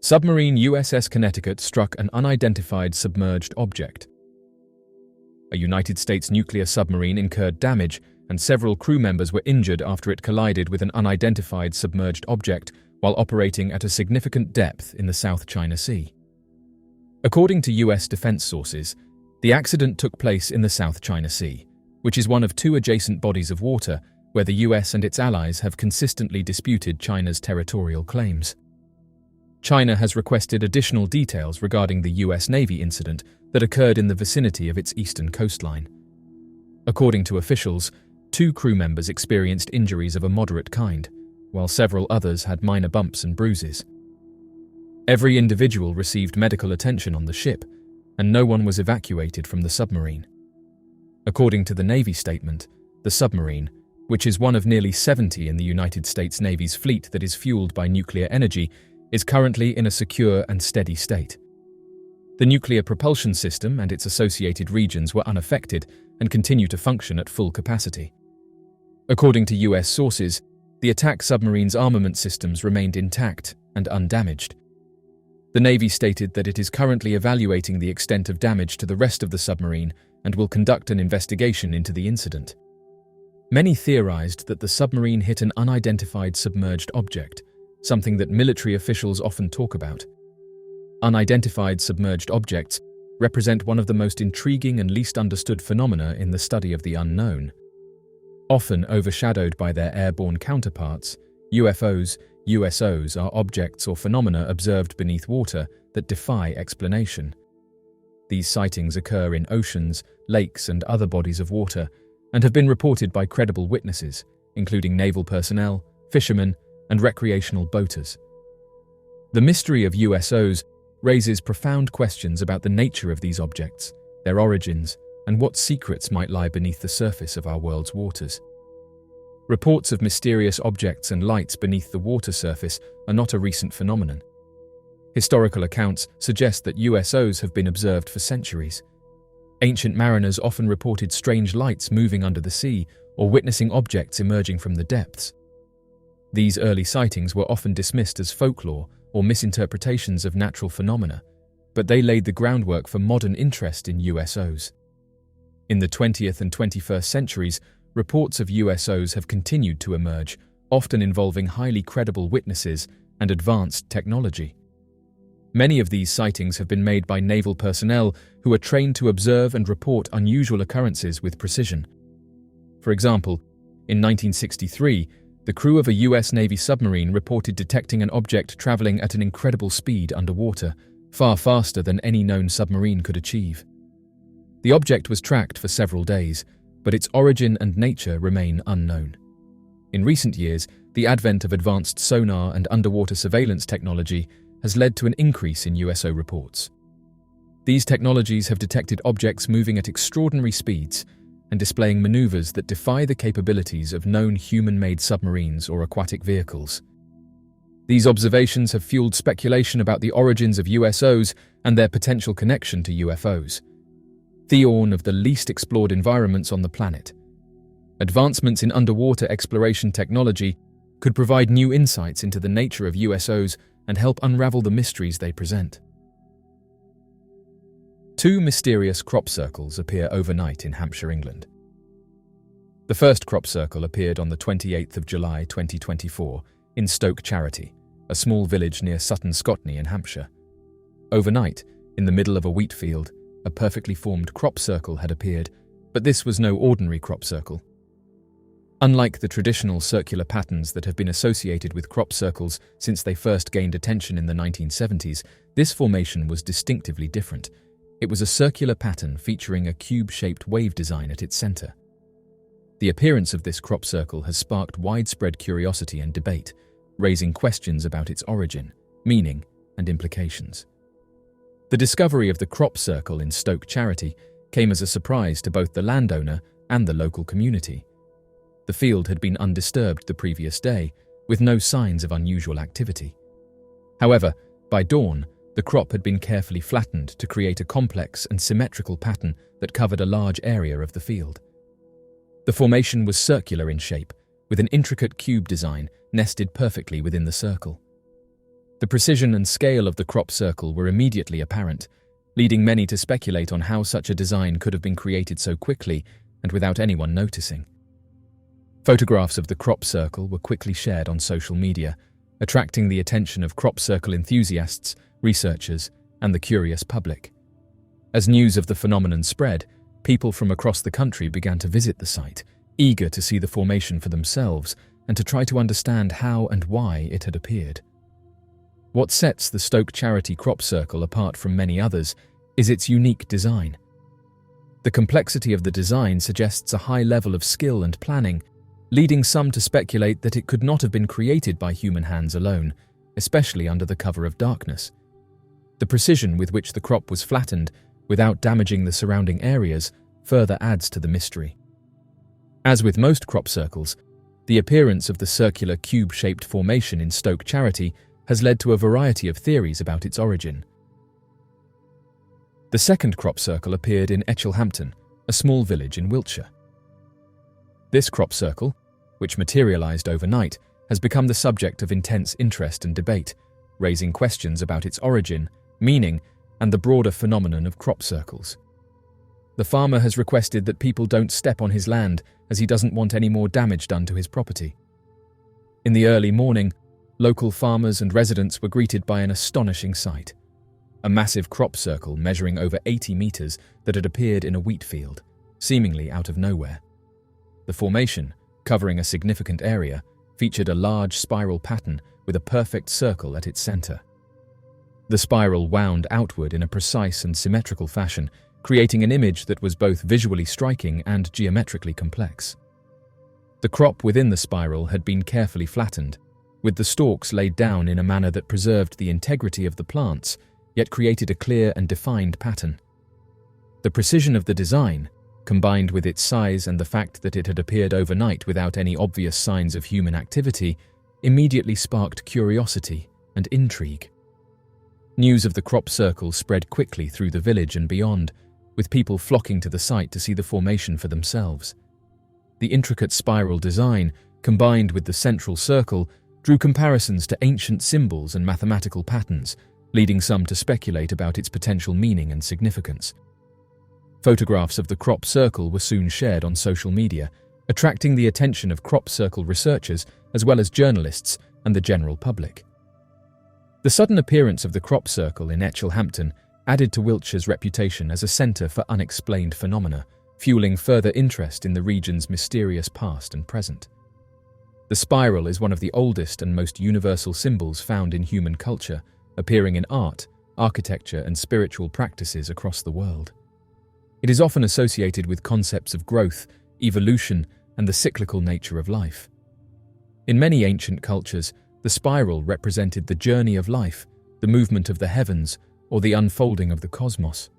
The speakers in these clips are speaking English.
Submarine USS Connecticut struck an unidentified submerged object. A United States nuclear submarine incurred damage, and several crew members were injured after it collided with an unidentified submerged object while operating at a significant depth in the South China Sea. According to U.S. defense sources, the accident took place in the South China Sea, which is one of two adjacent bodies of water where the U.S. and its allies have consistently disputed China's territorial claims. China has requested additional details regarding the U.S. Navy incident that occurred in the vicinity of its eastern coastline. According to officials, 2 crew members experienced injuries of a moderate kind, while several others had minor bumps and bruises. Every individual received medical attention on the ship, and no one was evacuated from the submarine. According to the Navy statement, the submarine, which is one of nearly 70 in the United States Navy's fleet that is fueled by nuclear energy, is currently in a secure and steady state. The nuclear propulsion system and its associated regions were unaffected and continue to function at full capacity. According to U.S. sources, the attack submarine's armament systems remained intact and undamaged. The Navy stated that it is currently evaluating the extent of damage to the rest of the submarine and will conduct an investigation into the incident. Many theorized that the submarine hit an unidentified submerged object, something that military officials often talk about. Unidentified submerged objects represent one of the most intriguing and least understood phenomena in the study of the unknown. Often overshadowed by their airborne counterparts, UFOs, USOs are objects or phenomena observed beneath water that defy explanation. These sightings occur in oceans, lakes, and other bodies of water, and have been reported by credible witnesses, including naval personnel, fishermen, and recreational boaters. The mystery of USOs raises profound questions about the nature of these objects, their origins, and what secrets might lie beneath the surface of our world's waters. Reports of mysterious objects and lights beneath the water surface are not a recent phenomenon. Historical accounts suggest that USOs have been observed for centuries. Ancient mariners often reported strange lights moving under the sea or witnessing objects emerging from the depths. These early sightings were often dismissed as folklore or misinterpretations of natural phenomena, but they laid the groundwork for modern interest in USOs. In the 20th and 21st centuries, reports of USOs have continued to emerge, often involving highly credible witnesses and advanced technology. Many of these sightings have been made by naval personnel who are trained to observe and report unusual occurrences with precision. For example, in 1963, the crew of a U.S. Navy submarine reported detecting an object traveling at an incredible speed underwater, far faster than any known submarine could achieve. The object was tracked for several days, but its origin and nature remain unknown. In recent years, the advent of advanced sonar and underwater surveillance technology has led to an increase in USO reports. These technologies have detected objects moving at extraordinary speeds and displaying maneuvers that defy the capabilities of known human-made submarines or aquatic vehicles. These observations have fueled speculation about the origins of USOs and their potential connection to UFOs, one of the least explored environments on the planet. Advancements in underwater exploration technology could provide new insights into the nature of USOs and help unravel the mysteries they present. 2 mysterious crop circles appear overnight in Hampshire, England. The first crop circle appeared on the 28th of July 2024 in Stoke Charity, a small village near Sutton Scotney in Hampshire. Overnight, in the middle of a wheat field, a perfectly formed crop circle had appeared, but this was no ordinary crop circle. Unlike the traditional circular patterns that have been associated with crop circles since they first gained attention in the 1970s, this formation was distinctively different. It was a circular pattern featuring a cube-shaped wave design at its center. The appearance of this crop circle has sparked widespread curiosity and debate, raising questions about its origin, meaning, and implications. The discovery of the crop circle in Stoke Charity came as a surprise to both the landowner and the local community. The field had been undisturbed the previous day, with no signs of unusual activity. However, by dawn, the crop had been carefully flattened to create a complex and symmetrical pattern that covered a large area of the field. The formation was circular in shape, with an intricate cube design nested perfectly within the circle. The precision and scale of the crop circle were immediately apparent, leading many to speculate on how such a design could have been created so quickly and without anyone noticing. Photographs of the crop circle were quickly shared on social media, attracting the attention of crop circle enthusiasts, researchers, and the curious public. As news of the phenomenon spread, people from across the country began to visit the site, eager to see the formation for themselves and to try to understand how and why it had appeared. What sets the Stoke Charity crop circle apart from many others is its unique design. The complexity of the design suggests a high level of skill and planning, leading some to speculate that it could not have been created by human hands alone, especially under the cover of darkness. The precision with which the crop was flattened without damaging the surrounding areas further adds to the mystery. As with most crop circles, the appearance of the circular cube-shaped formation in Stoke Charity has led to a variety of theories about its origin. The second crop circle appeared in Etchelhampton, a small village in Wiltshire. This crop circle, which materialized overnight, has become the subject of intense interest and debate, raising questions about its origin, meaning, and the broader phenomenon of crop circles. The farmer has requested that people don't step on his land as he doesn't want any more damage done to his property. In the early morning, local farmers and residents were greeted by an astonishing sight: a massive crop circle measuring over 80 meters that had appeared in a wheat field, seemingly out of nowhere. The formation, covering a significant area, featured a large spiral pattern with a perfect circle at its center. The spiral wound outward in a precise and symmetrical fashion, creating an image that was both visually striking and geometrically complex. The crop within the spiral had been carefully flattened, with the stalks laid down in a manner that preserved the integrity of the plants, yet created a clear and defined pattern. The precision of the design, combined with its size and the fact that it had appeared overnight without any obvious signs of human activity, immediately sparked curiosity and intrigue. News of the crop circle spread quickly through the village and beyond, with people flocking to the site to see the formation for themselves. The intricate spiral design, combined with the central circle, drew comparisons to ancient symbols and mathematical patterns, leading some to speculate about its potential meaning and significance. Photographs of the crop circle were soon shared on social media, attracting the attention of crop circle researchers as well as journalists and the general public. The sudden appearance of the crop circle in Etchelhampton added to Wiltshire's reputation as a centre for unexplained phenomena, fueling further interest in the region's mysterious past and present. The spiral is one of the oldest and most universal symbols found in human culture, appearing in art, architecture, and spiritual practices across the world. It is often associated with concepts of growth, evolution, and the cyclical nature of life. In many ancient cultures, the spiral represented the journey of life, the movement of the heavens, or the unfolding of the cosmos.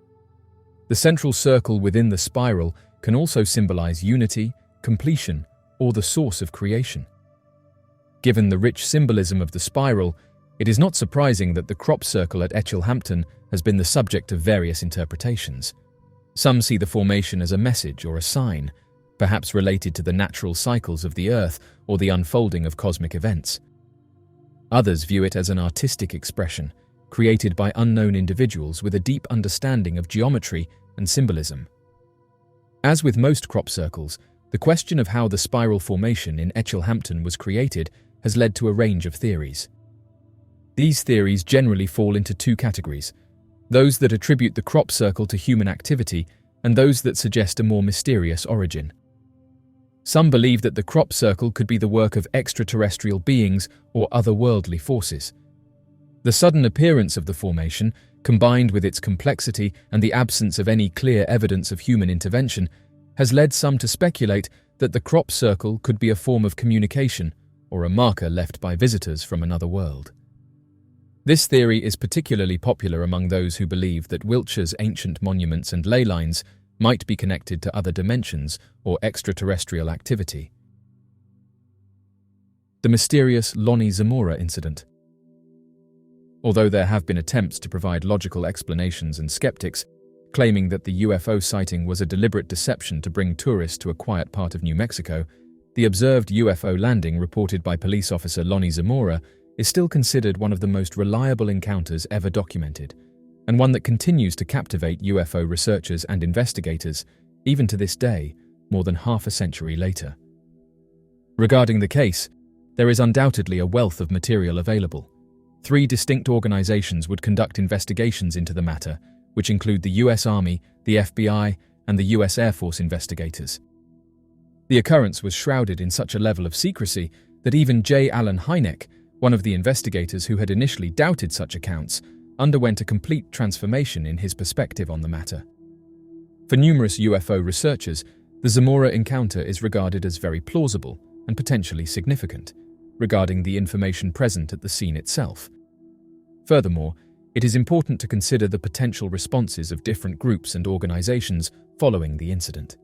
The central circle within the spiral can also symbolize unity, completion, or the source of creation. Given the rich symbolism of the spiral, it is not surprising that the crop circle at Etchelhampton has been the subject of various interpretations. Some see the formation as a message or a sign, perhaps related to the natural cycles of the Earth or the unfolding of cosmic events. Others view it as an artistic expression, created by unknown individuals with a deep understanding of geometry and symbolism. As with most crop circles, the question of how the spiral formation in Etchelhampton was created has led to a range of theories. These theories generally fall into two categories: those that attribute the crop circle to human activity and those that suggest a more mysterious origin. Some believe that the crop circle could be the work of extraterrestrial beings or otherworldly forces. The sudden appearance of the formation, combined with its complexity and the absence of any clear evidence of human intervention, has led some to speculate that the crop circle could be a form of communication or a marker left by visitors from another world. This theory is particularly popular among those who believe that Wiltshire's ancient monuments and ley lines might be connected to other dimensions or extraterrestrial activity. The mysterious Lonnie Zamora incident. Although there have been attempts to provide logical explanations and skeptics, claiming that the UFO sighting was a deliberate deception to bring tourists to a quiet part of New Mexico, the observed UFO landing reported by police officer Lonnie Zamora is still considered one of the most reliable encounters ever documented, and one that continues to captivate UFO researchers and investigators, even to this day, more than half a century later. Regarding the case, there is undoubtedly a wealth of material available. 3 distinct organizations would conduct investigations into the matter, which include the US Army, the FBI, and the US Air Force investigators. The occurrence was shrouded in such a level of secrecy that even J. Allen Hynek, one of the investigators who had initially doubted such accounts, underwent a complete transformation in his perspective on the matter. For numerous UFO researchers, the Zamora encounter is regarded as very plausible and potentially significant, regarding the information present at the scene itself. Furthermore, it is important to consider the potential responses of different groups and organizations following the incident.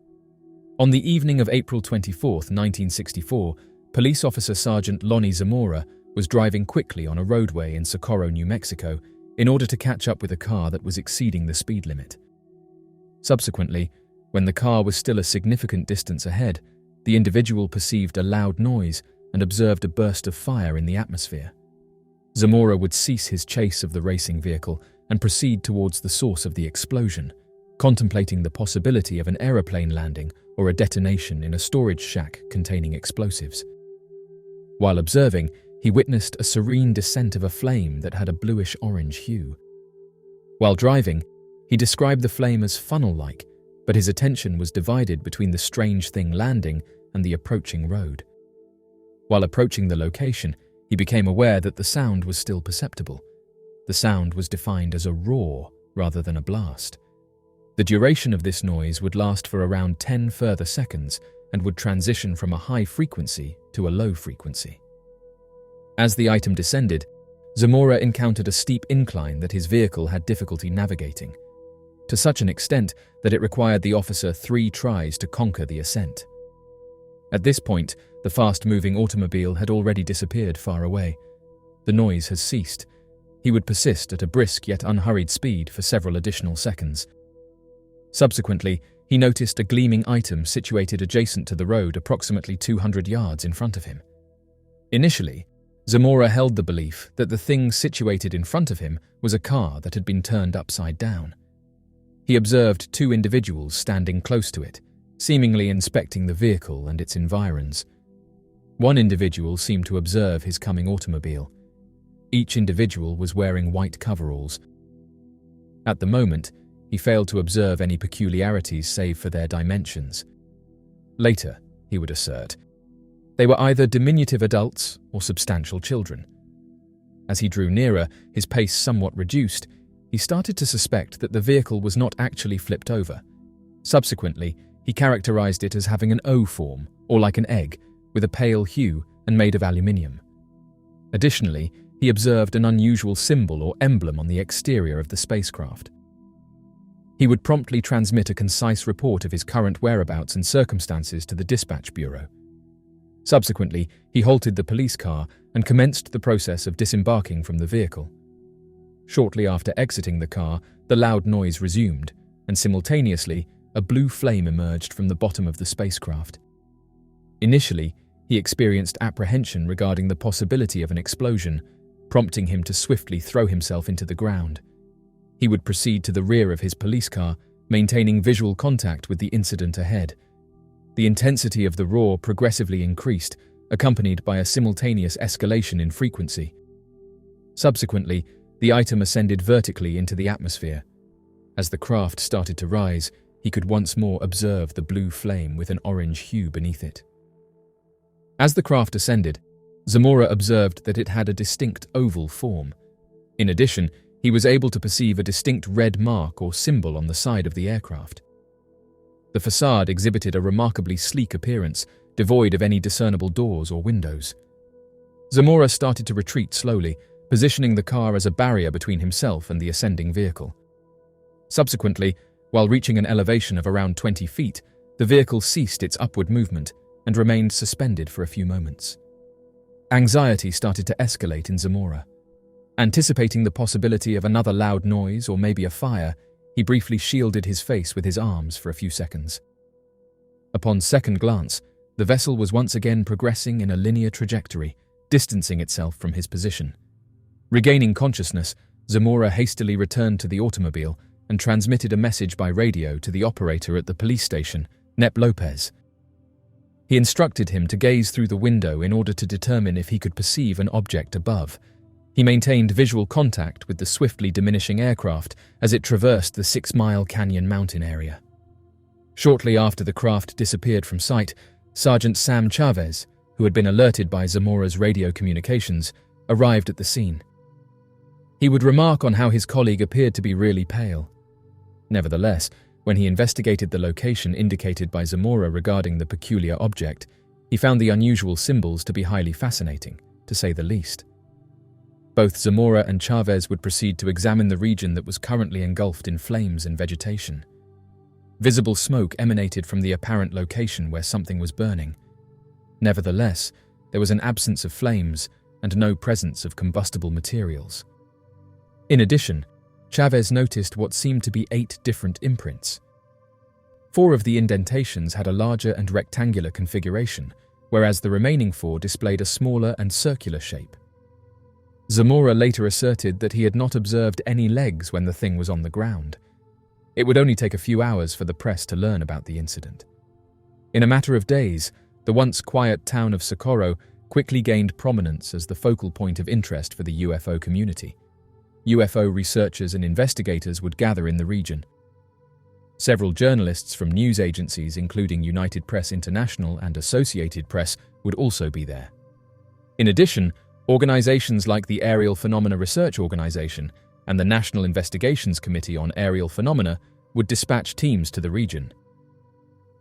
On the evening of April 24, 1964, Police Officer Sergeant Lonnie Zamora was driving quickly on a roadway in Socorro, New Mexico, in order to catch up with a car that was exceeding the speed limit. Subsequently, when the car was still a significant distance ahead, the individual perceived a loud noise and observed a burst of fire in the atmosphere. Zamora would cease his chase of the racing vehicle and proceed towards the source of the explosion, contemplating the possibility of an aeroplane landing or a detonation in a storage shack containing explosives. While observing, he witnessed a serene descent of a flame that had a bluish-orange hue. While driving, he described the flame as funnel-like, but his attention was divided between the strange thing landing and the approaching road. While approaching the location, he became aware that the sound was still perceptible. The sound was defined as a roar rather than a blast. The duration of this noise would last for around 10 further seconds and would transition from a high frequency to a low frequency. As the item descended, Zamora encountered a steep incline that his vehicle had difficulty navigating, to such an extent that it required the officer 3 tries to conquer the ascent. At this point, the fast-moving automobile had already disappeared far away. The noise has ceased. He would persist at a brisk yet unhurried speed for several additional seconds. Subsequently, he noticed a gleaming item situated adjacent to the road approximately 200 yards in front of him. Initially, Zamora held the belief that the thing situated in front of him was a car that had been turned upside down. He observed 2 individuals standing close to it, seemingly inspecting the vehicle and its environs. One individual seemed to observe his coming automobile. Each individual was wearing white coveralls. At the moment, he failed to observe any peculiarities save for their dimensions. Later, he would assert, they were either diminutive adults or substantial children. As he drew nearer, his pace somewhat reduced, he started to suspect that the vehicle was not actually flipped over. Subsequently, he characterized it as having an O form, or like an egg, with a pale hue and made of aluminium. Additionally, he observed an unusual symbol or emblem on the exterior of the spacecraft. He would promptly transmit a concise report of his current whereabouts and circumstances to the dispatch bureau. Subsequently, he halted the police car and commenced the process of disembarking from the vehicle. Shortly after exiting the car, the loud noise resumed, and simultaneously, a blue flame emerged from the bottom of the spacecraft. Initially, he experienced apprehension regarding the possibility of an explosion, prompting him to swiftly throw himself into the ground. He would proceed to the rear of his police car, maintaining visual contact with the incident ahead. The intensity of the roar progressively increased, accompanied by a simultaneous escalation in frequency. Subsequently, the item ascended vertically into the atmosphere. As the craft started to rise, he could once more observe the blue flame with an orange hue beneath it. As the craft ascended, Zamora observed that it had a distinct oval form. In addition, he was able to perceive a distinct red mark or symbol on the side of the aircraft. The facade exhibited a remarkably sleek appearance, devoid of any discernible doors or windows. Zamora started to retreat slowly, positioning the car as a barrier between himself and the ascending vehicle. Subsequently, while reaching an elevation of around 20 feet, the vehicle ceased its upward movement and remained suspended for a few moments. Anxiety started to escalate in Zamora. Anticipating the possibility of another loud noise or maybe a fire, he briefly shielded his face with his arms for a few seconds. Upon second glance, the vessel was once again progressing in a linear trajectory, distancing itself from his position. Regaining consciousness, Zamora hastily returned to the automobile and transmitted a message by radio to the operator at the police station, Nep Lopez. He instructed him to gaze through the window in order to determine if he could perceive an object above. He maintained visual contact with the swiftly diminishing aircraft as it traversed the 6-mile canyon mountain area. Shortly after the craft disappeared from sight, Sergeant Sam Chavez, who had been alerted by Zamora's radio communications, arrived at the scene. He would remark on how his colleague appeared to be really pale. Nevertheless, when he investigated the location indicated by Zamora regarding the peculiar object, he found the unusual symbols to be highly fascinating, to say the least. Both Zamora and Chavez would proceed to examine the region that was currently engulfed in flames and vegetation. Visible smoke emanated from the apparent location where something was burning. Nevertheless, there was an absence of flames and no presence of combustible materials. In addition, Chavez noticed what seemed to be 8 different imprints. 4 of the indentations had a larger and rectangular configuration, whereas the remaining 4 displayed a smaller and circular shape. Zamora later asserted that he had not observed any legs when the thing was on the ground. It would only take a few hours for the press to learn about the incident. In a matter of days, the once quiet town of Socorro quickly gained prominence as the focal point of interest for the UFO community. UFO researchers and investigators would gather in the region. Several journalists from news agencies including United Press International and Associated Press would also be there. In addition, organizations like the Aerial Phenomena Research Organization and the National Investigations Committee on Aerial Phenomena would dispatch teams to the region.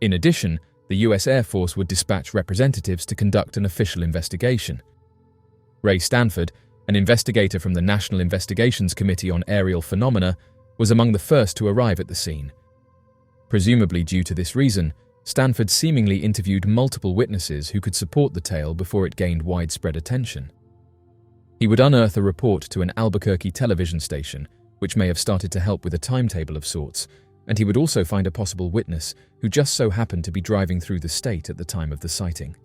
In addition, the U.S. Air Force would dispatch representatives to conduct an official investigation. Ray Stanford, an investigator from the National Investigations Committee on Aerial Phenomena, was among the first to arrive at the scene. Presumably due to this reason, Stanford seemingly interviewed multiple witnesses who could support the tale before it gained widespread attention. He would unearth a report to an Albuquerque television station, which may have started to help with a timetable of sorts, and he would also find a possible witness who just so happened to be driving through the state at the time of the sighting.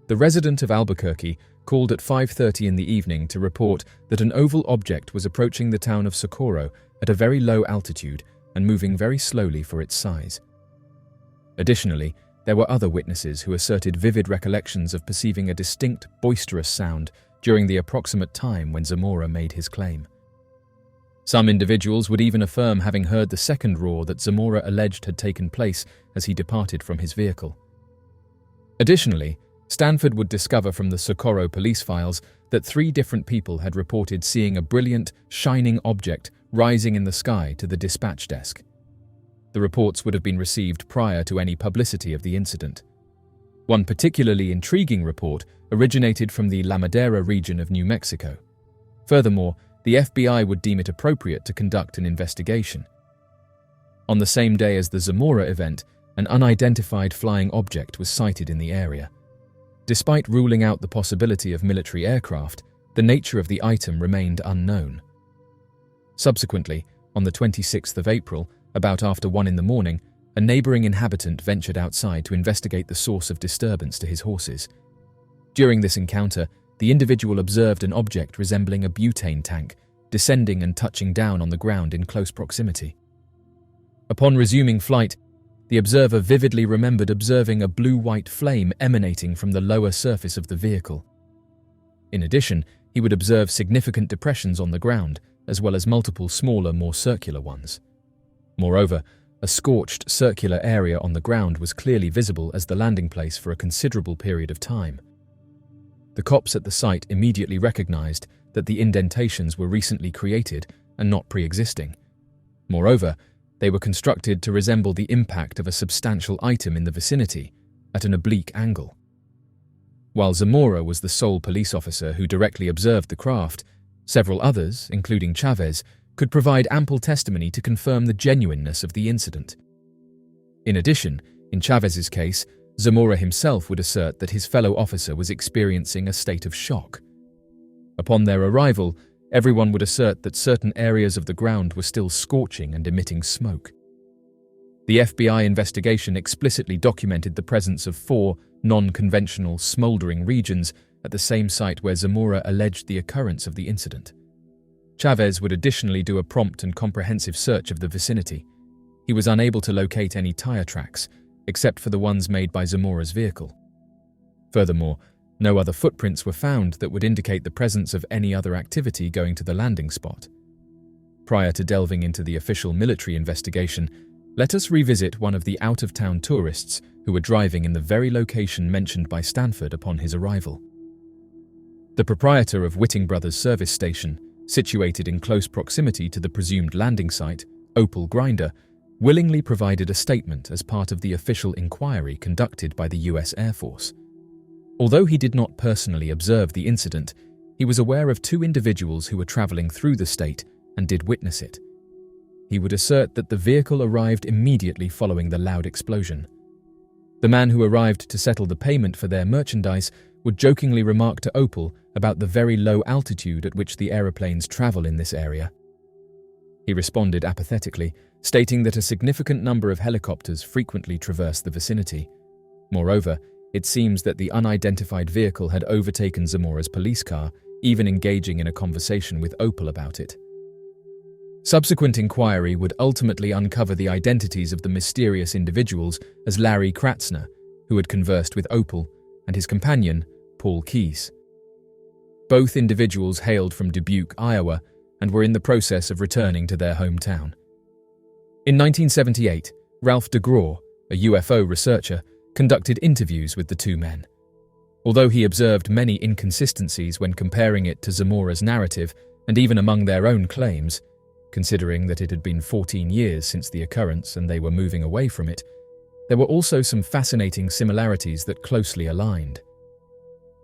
The resident of Albuquerque called at 5:30 in the evening to report that an oval object was approaching the town of Socorro at a very low altitude and moving very slowly for its size. Additionally, there were other witnesses who asserted vivid recollections of perceiving a distinct, boisterous sound during the approximate time when Zamora made his claim. Some individuals would even affirm having heard the second roar that Zamora alleged had taken place as he departed from his vehicle. Additionally, Stanford would discover from the Socorro police files that 3 different people had reported seeing a brilliant, shining object rising in the sky to the dispatch desk. The reports would have been received prior to any publicity of the incident. One particularly intriguing report originated from the La Madera region of New Mexico. Furthermore, the FBI would deem it appropriate to conduct an investigation. On the same day as the Zamora event, an unidentified flying object was sighted in the area. Despite ruling out the possibility of military aircraft, the nature of the item remained unknown. Subsequently, on the 26th of April, about after 1 in the morning, a neighboring inhabitant ventured outside to investigate the source of disturbance to his horses. During this encounter, the individual observed an object resembling a butane tank, descending and touching down on the ground in close proximity. Upon resuming flight, the observer vividly remembered observing a blue-white flame emanating from the lower surface of the vehicle. In addition, he would observe significant depressions on the ground, as well as multiple smaller, more circular ones. Moreover, a scorched circular area on the ground was clearly visible as the landing place for a considerable period of time. The cops at the site immediately recognized that the indentations were recently created and not pre-existing. Moreover, they were constructed to resemble the impact of a substantial item in the vicinity at an oblique angle. While Zamora was the sole police officer who directly observed the craft, several others, including Chavez, could provide ample testimony to confirm the genuineness of the incident. In addition, in Chavez's case, Zamora himself would assert that his fellow officer was experiencing a state of shock. Upon their arrival, everyone would assert that certain areas of the ground were still scorching and emitting smoke. The FBI investigation explicitly documented the presence of 4 non-conventional, smoldering regions at the same site where Zamora alleged the occurrence of the incident. Chavez would additionally do a prompt and comprehensive search of the vicinity. He was unable to locate any tire tracks, except for the ones made by Zamora's vehicle. Furthermore, no other footprints were found that would indicate the presence of any other activity going to the landing spot. Prior to delving into the official military investigation, let us revisit one of the out-of-town tourists who were driving in the very location mentioned by Stanford upon his arrival. The proprietor of Whitting Brothers Service Station, situated in close proximity to the presumed landing site, Opal Grinder, willingly provided a statement as part of the official inquiry conducted by the US Air Force. Although he did not personally observe the incident, he was aware of two individuals who were traveling through the state and did witness it. He would assert that the vehicle arrived immediately following the loud explosion. The man who arrived to settle the payment for their merchandise would jokingly remark to Opal about the very low altitude at which the aeroplanes travel in this area. He responded apathetically, stating that a significant number of helicopters frequently traverse the vicinity. Moreover, it seems that the unidentified vehicle had overtaken Zamora's police car, even engaging in a conversation with Opal about it. Subsequent inquiry would ultimately uncover the identities of the mysterious individuals as Larry Kratzner, who had conversed with Opal, and his companion, Paul Keyes. Both individuals hailed from Dubuque, Iowa, and were in the process of returning to their hometown. In 1978, Ralph DeGraw, a UFO researcher, conducted interviews with the two men. Although he observed many inconsistencies when comparing it to Zamora's narrative and even among their own claims, considering that it had been 14 years since the occurrence and they were moving away from it, there were also some fascinating similarities that closely aligned.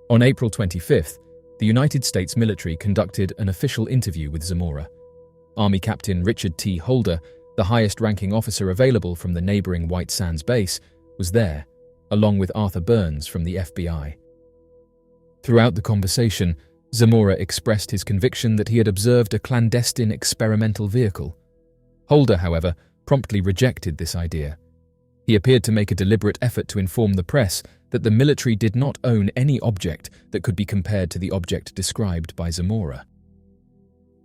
On April 25th, the United States military conducted an official interview with Zamora. Army Captain Richard T. Holder, the highest-ranking officer available from the neighboring White Sands base, was there, along with Arthur Burns from the FBI. Throughout the conversation, Zamora expressed his conviction that he had observed a clandestine experimental vehicle. Holder, however, promptly rejected this idea. He appeared to make a deliberate effort to inform the press that the military did not own any object that could be compared to the object described by Zamora.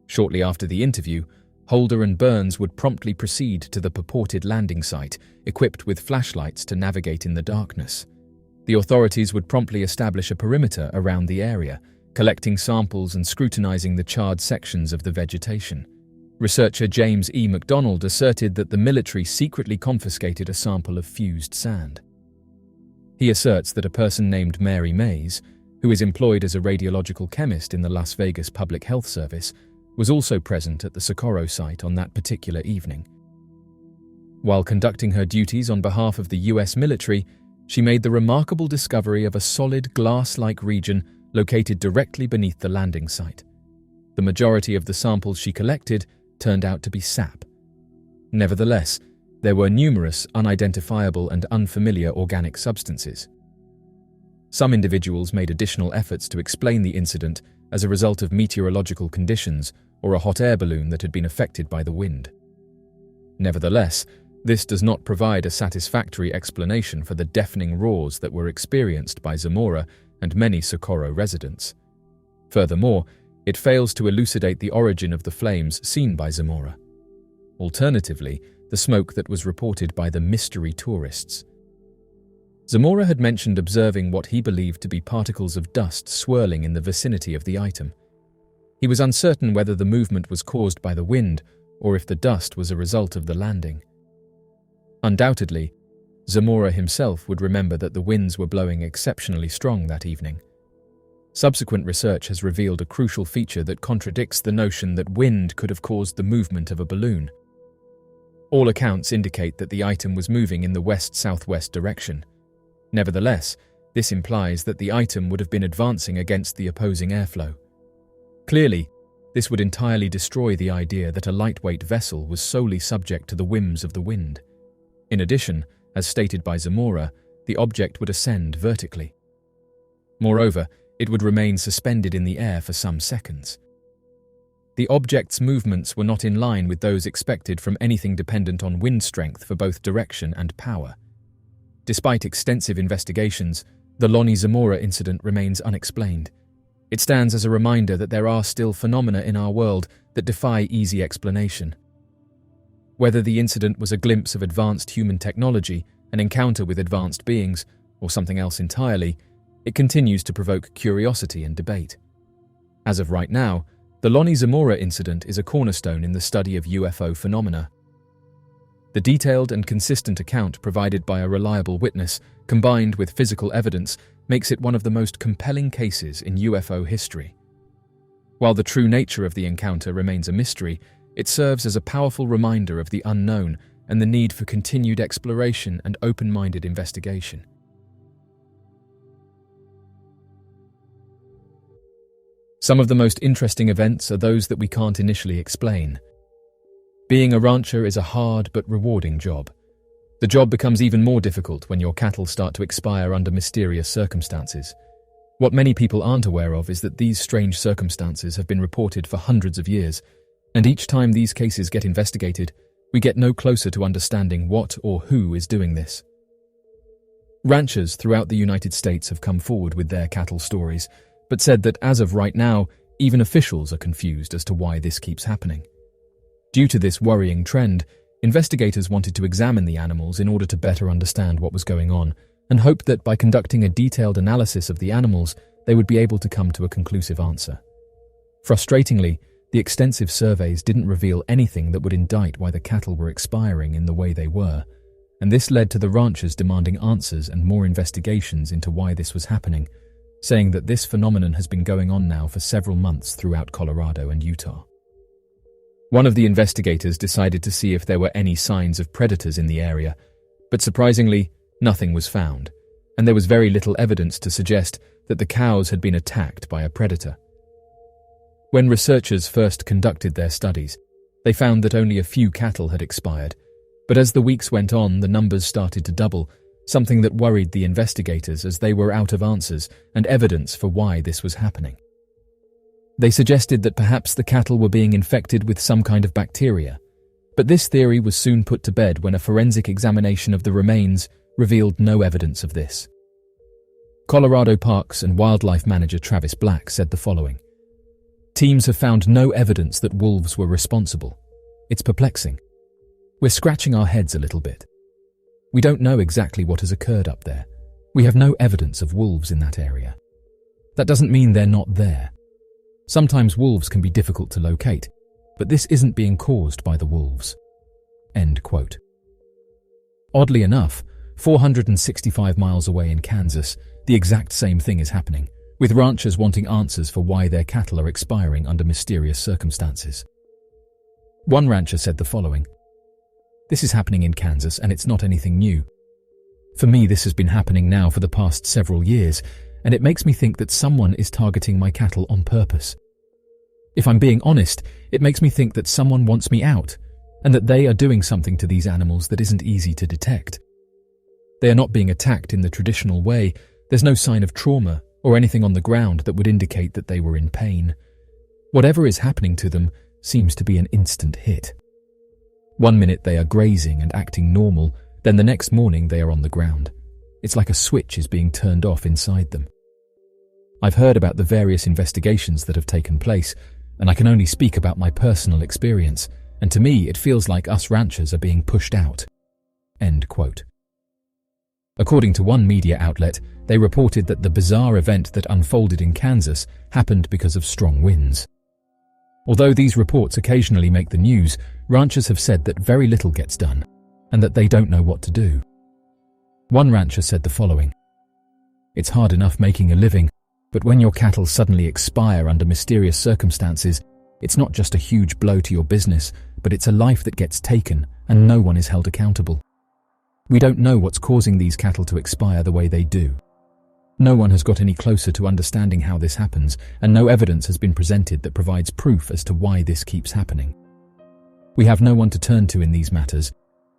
Shortly after the interview, Holder and Burns would promptly proceed to the purported landing site, equipped with flashlights to navigate in the darkness. The authorities would promptly establish a perimeter around the area, collecting samples and scrutinizing the charred sections of the vegetation. Researcher James E. McDonald asserted that the military secretly confiscated a sample of fused sand. He asserts that a person named Mary Mays, who is employed as a radiological chemist in the Las Vegas Public Health Service, was also present at the Socorro site on that particular evening. While conducting her duties on behalf of the US military, she made the remarkable discovery of a solid glass-like region located directly beneath the landing site. The majority of the samples she collected turned out to be sap. Nevertheless, there were numerous unidentifiable and unfamiliar organic substances. Some individuals made additional efforts to explain the incident as a result of meteorological conditions or a hot air balloon that had been affected by the wind. Nevertheless, this does not provide a satisfactory explanation for the deafening roars that were experienced by Zamora and many Socorro residents. Furthermore, it fails to elucidate the origin of the flames seen by Zamora. Alternatively, the smoke that was reported by the mystery tourists. Zamora had mentioned observing what he believed to be particles of dust swirling in the vicinity of the item. He was uncertain whether the movement was caused by the wind or if the dust was a result of the landing. Undoubtedly, Zamora himself would remember that the winds were blowing exceptionally strong that evening. Subsequent research has revealed a crucial feature that contradicts the notion that wind could have caused the movement of a balloon. All accounts indicate that the item was moving in the west-southwest direction. Nevertheless, this implies that the item would have been advancing against the opposing airflow. Clearly, this would entirely destroy the idea that a lightweight vessel was solely subject to the whims of the wind. In addition, as stated by Zamora, the object would ascend vertically. Moreover, it would remain suspended in the air for some seconds. The object's movements were not in line with those expected from anything dependent on wind strength for both direction and power. Despite extensive investigations, The Lonnie Zamora incident remains unexplained. It stands as a reminder that there are still phenomena in our world that defy easy explanation. Whether the incident was a glimpse of advanced human technology, an encounter with advanced beings, or something else entirely, it continues to provoke curiosity and debate. As of right now, the Lonnie Zamora incident is a cornerstone in the study of UFO phenomena. The detailed and consistent account provided by a reliable witness, combined with physical evidence, makes it one of the most compelling cases in UFO history. While the true nature of the encounter remains a mystery, it serves as a powerful reminder of the unknown and the need for continued exploration and open-minded investigation. Some of the most interesting events are those that we can't initially explain. Being a rancher is a hard but rewarding job. The job becomes even more difficult when your cattle start to expire under mysterious circumstances. What many people aren't aware of is that these strange circumstances have been reported for hundreds of years, and each time these cases get investigated, we get no closer to understanding what or who is doing this. Ranchers throughout the United States have come forward with their cattle stories, but said that as of right now, even officials are confused as to why this keeps happening. Due to this worrying trend, investigators wanted to examine the animals in order to better understand what was going on, and hoped that by conducting a detailed analysis of the animals, they would be able to come to a conclusive answer. Frustratingly, the extensive surveys didn't reveal anything that would indict why the cattle were expiring in the way they were, and this led to the ranchers demanding answers and more investigations into why this was happening, saying that this phenomenon has been going on now for several months throughout Colorado and Utah. One of the investigators decided to see if there were any signs of predators in the area, but surprisingly, nothing was found, and there was very little evidence to suggest that the cows had been attacked by a predator. When researchers first conducted their studies, they found that only a few cattle had expired, but as the weeks went on, the numbers started to double, something that worried the investigators as they were out of answers and evidence for why this was happening. They suggested that perhaps the cattle were being infected with some kind of bacteria, but this theory was soon put to bed when a forensic examination of the remains revealed no evidence of this. Colorado Parks and Wildlife Manager Travis Black said the following: "Teams have found no evidence that wolves were responsible. It's perplexing. We're scratching our heads a little bit. We don't know exactly what has occurred up there. We have no evidence of wolves in that area. That doesn't mean they're not there. Sometimes wolves can be difficult to locate, but this isn't being caused by the wolves." End quote. Oddly enough, 465 miles away in Kansas, the exact same thing is happening, with ranchers wanting answers for why their cattle are expiring under mysterious circumstances. One rancher said the following: "This is happening in Kansas and it's not anything new. For me, this has been happening now for the past several years, and it makes me think that someone is targeting my cattle on purpose. If I'm being honest, it makes me think that someone wants me out, and that they are doing something to these animals that isn't easy to detect. They are not being attacked in the traditional way. There's no sign of trauma or anything on the ground that would indicate that they were in pain. Whatever is happening to them seems to be an instant hit. One minute they are grazing and acting normal, then the next morning they are on the ground. It's like a switch is being turned off inside them. I've heard about the various investigations that have taken place, and I can only speak about my personal experience, and to me it feels like us ranchers are being pushed out." End quote. According to one media outlet, they reported that the bizarre event that unfolded in Kansas happened because of strong winds. Although these reports occasionally make the news, ranchers have said that very little gets done, and that they don't know what to do. One rancher said the following: "It's hard enough making a living, but when your cattle suddenly expire under mysterious circumstances, it's not just a huge blow to your business, but it's a life that gets taken and no one is held accountable. We don't know what's causing these cattle to expire the way they do. No one has got any closer to understanding how this happens, and no evidence has been presented that provides proof as to why this keeps happening. We have no one to turn to in these matters,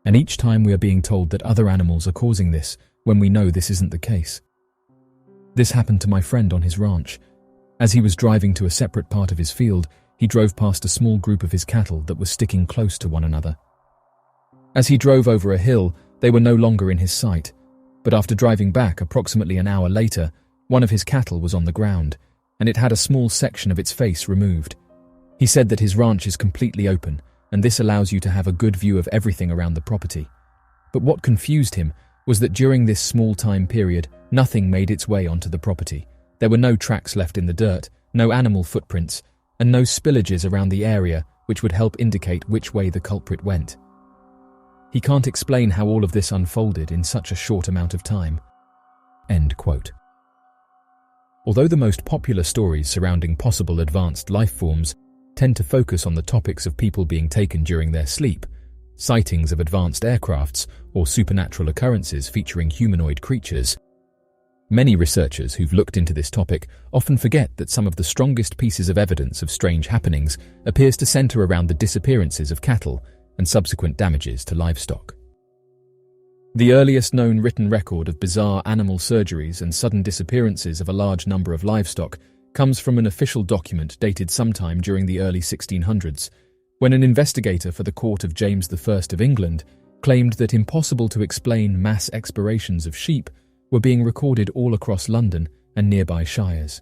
and each time we are being told that other animals are causing this when we know this isn't the case. This happened to my friend on his ranch. As he was driving to a separate part of his field, he drove past a small group of his cattle that were sticking close to one another. As he drove over a hill, they were no longer in his sight. but after driving back approximately an hour later, one of his cattle was on the ground, and it had a small section of its face removed. He said that his ranch is completely open, and this allows you to have a good view of everything around the property. But what confused him was that during this small time period, nothing made its way onto the property. There were no tracks left in the dirt, no animal footprints, and no spillages around the area which would help indicate which way the culprit went. He can't explain how all of this unfolded in such a short amount of time. End quote. Although the most popular stories surrounding possible advanced life forms tend to focus on the topics of people being taken during their sleep, sightings of advanced aircrafts, or supernatural occurrences featuring humanoid creatures, many researchers who've looked into this topic often forget that some of the strongest pieces of evidence of strange happenings appears to center around the disappearances of cattle and subsequent damages to livestock. The earliest known written record of bizarre animal surgeries and sudden disappearances of a large number of livestock comes from an official document dated sometime during the early 1600s, when an investigator for the court of James I of England claimed that impossible to explain mass expirations of sheep were being recorded all across London and nearby shires.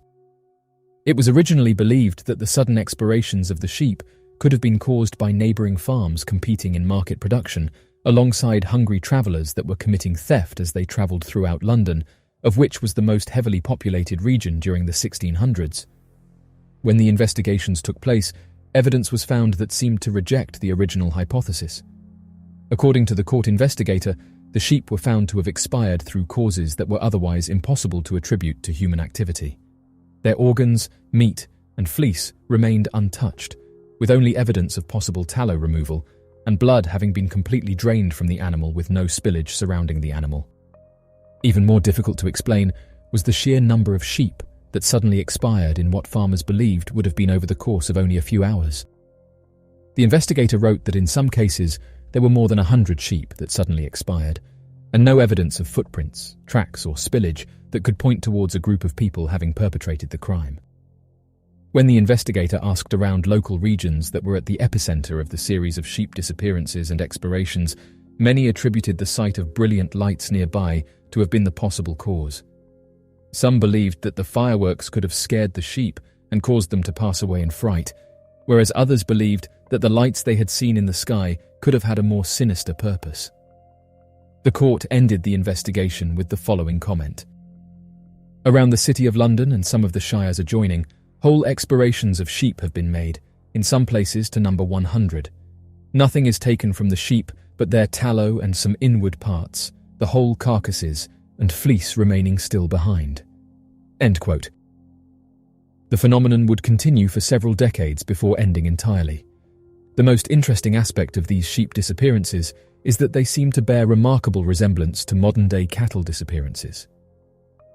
It was originally believed that the sudden expirations of the sheep could have been caused by neighbouring farms competing in market production alongside hungry travellers that were committing theft as they travelled throughout London, of which was the most heavily populated region during the 1600s. When the investigations took place, evidence was found that seemed to reject the original hypothesis. According to the court investigator, the sheep were found to have expired through causes that were otherwise impossible to attribute to human activity. Their organs, meat, and fleece remained untouched, with only evidence of possible tallow removal, and blood having been completely drained from the animal with no spillage surrounding the animal. Even more difficult to explain was the sheer number of sheep that suddenly expired in what farmers believed would have been over the course of only a few hours. The investigator wrote that in some cases there were more than 100 sheep that suddenly expired, and no evidence of footprints, tracks, or spillage that could point towards a group of people having perpetrated the crime. When the investigator asked around local regions that were at the epicenter of the series of sheep disappearances and expirations, many attributed the sight of brilliant lights nearby to have been the possible cause. Some believed that the fireworks could have scared the sheep and caused them to pass away in fright, whereas others believed that the lights they had seen in the sky could have had a more sinister purpose. The court ended the investigation with the following comment. Around the City of London and some of the shires adjoining, whole expirations of sheep have been made, in some places to number 100. Nothing is taken from the sheep but their tallow and some inward parts, the whole carcasses, and fleece remaining still behind. End quote. The phenomenon would continue for several decades before ending entirely. The most interesting aspect of these sheep disappearances is that they seem to bear remarkable resemblance to modern-day cattle disappearances.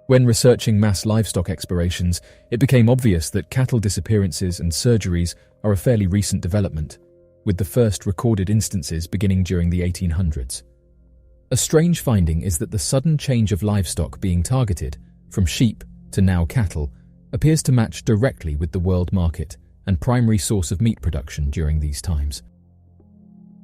When researching mass livestock expirations, it became obvious that cattle disappearances and surgeries are a fairly recent development, with the first recorded instances beginning during the 1800s. A strange finding is that the sudden change of livestock being targeted, from sheep to now cattle, appears to match directly with the world market and primary source of meat production during these times.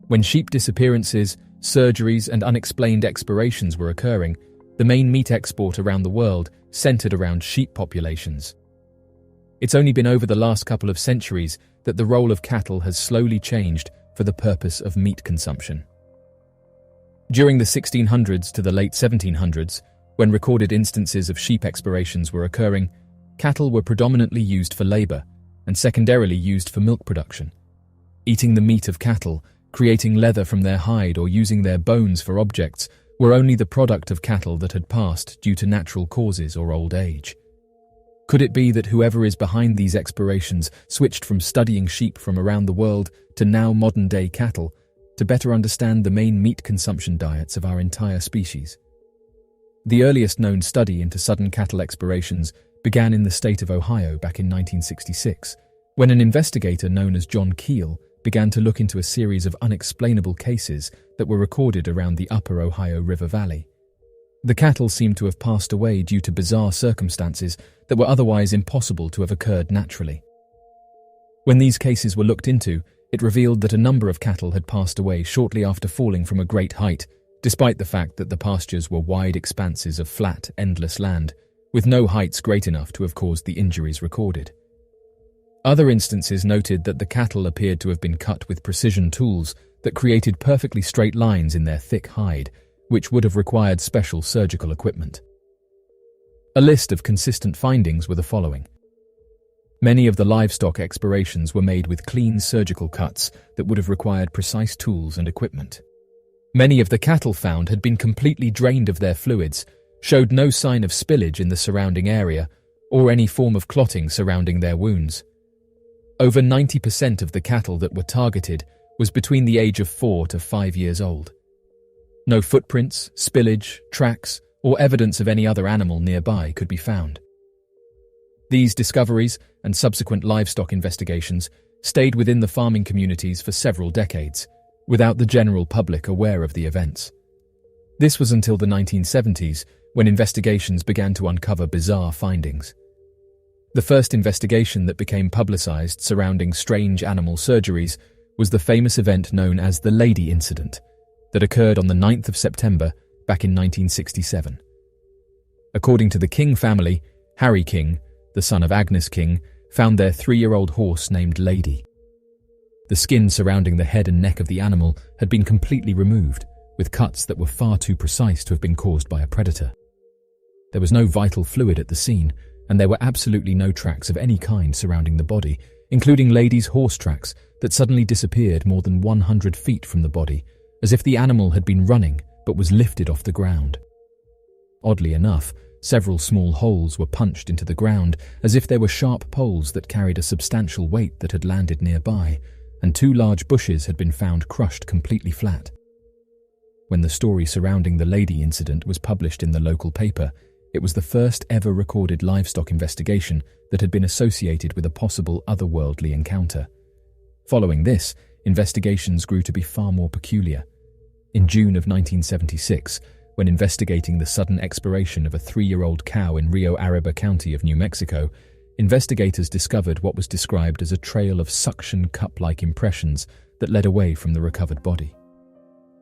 When sheep disappearances, surgeries, and unexplained expirations were occurring, the main meat export around the world centered around sheep populations. It's only been over the last couple of centuries that the role of cattle has slowly changed for the purpose of meat consumption. During the 1600s to the late 1700s, when recorded instances of sheep expirations were occurring, cattle were predominantly used for labor and secondarily used for milk production. Eating the meat of cattle, creating leather from their hide, or using their bones for objects were only the product of cattle that had passed due to natural causes or old age. Could it be that whoever is behind these expirations switched from studying sheep from around the world to now modern-day cattle to better understand the main meat consumption diets of our entire species? The earliest known study into sudden cattle expirations began in the state of Ohio back in 1966, when an investigator known as John Keel began to look into a series of unexplainable cases that were recorded around the upper Ohio River Valley. The cattle seemed to have passed away due to bizarre circumstances that were otherwise impossible to have occurred naturally. When these cases were looked into, it revealed that a number of cattle had passed away shortly after falling from a great height despite the fact that the pastures were wide expanses of flat, endless land, with no heights great enough to have caused the injuries recorded. Other instances noted that the cattle appeared to have been cut with precision tools that created perfectly straight lines in their thick hide, which would have required special surgical equipment. A list of consistent findings were the following. Many of the livestock expirations were made with clean surgical cuts that would have required precise tools and equipment. Many of the cattle found had been completely drained of their fluids, showed no sign of spillage in the surrounding area, or any form of clotting surrounding their wounds. Over 90% of the cattle that were targeted was between the age of 4 to 5 years old. No footprints, spillage, tracks, or evidence of any other animal nearby could be found. These discoveries and subsequent livestock investigations stayed within the farming communities for several decades, without the general public aware of the events. This was until the 1970s, when investigations began to uncover bizarre findings. The first investigation that became publicized surrounding strange animal surgeries was the famous event known as the Lady Incident, that occurred on the 9th of September back in 1967. According to the King family, Harry King, the son of Agnes King, found their 3-year-old horse named Lady. The skin surrounding the head and neck of the animal had been completely removed, with cuts that were far too precise to have been caused by a predator. There was no vital fluid at the scene, and there were absolutely no tracks of any kind surrounding the body, including Lady's horse tracks that suddenly disappeared more than 100 feet from the body, as if the animal had been running but was lifted off the ground. Oddly enough, several small holes were punched into the ground as if there were sharp poles that carried a substantial weight that had landed nearby, and 2 large bushes had been found crushed completely flat. When the story surrounding the Lady incident was published in the local paper, it was the first ever recorded livestock investigation that had been associated with a possible otherworldly encounter. Following this, investigations grew to be far more peculiar. In June of 1976, when investigating the sudden expiration of a 3-year-old cow in Rio Arriba County of New Mexico, investigators discovered what was described as a trail of suction cup-like impressions that led away from the recovered body.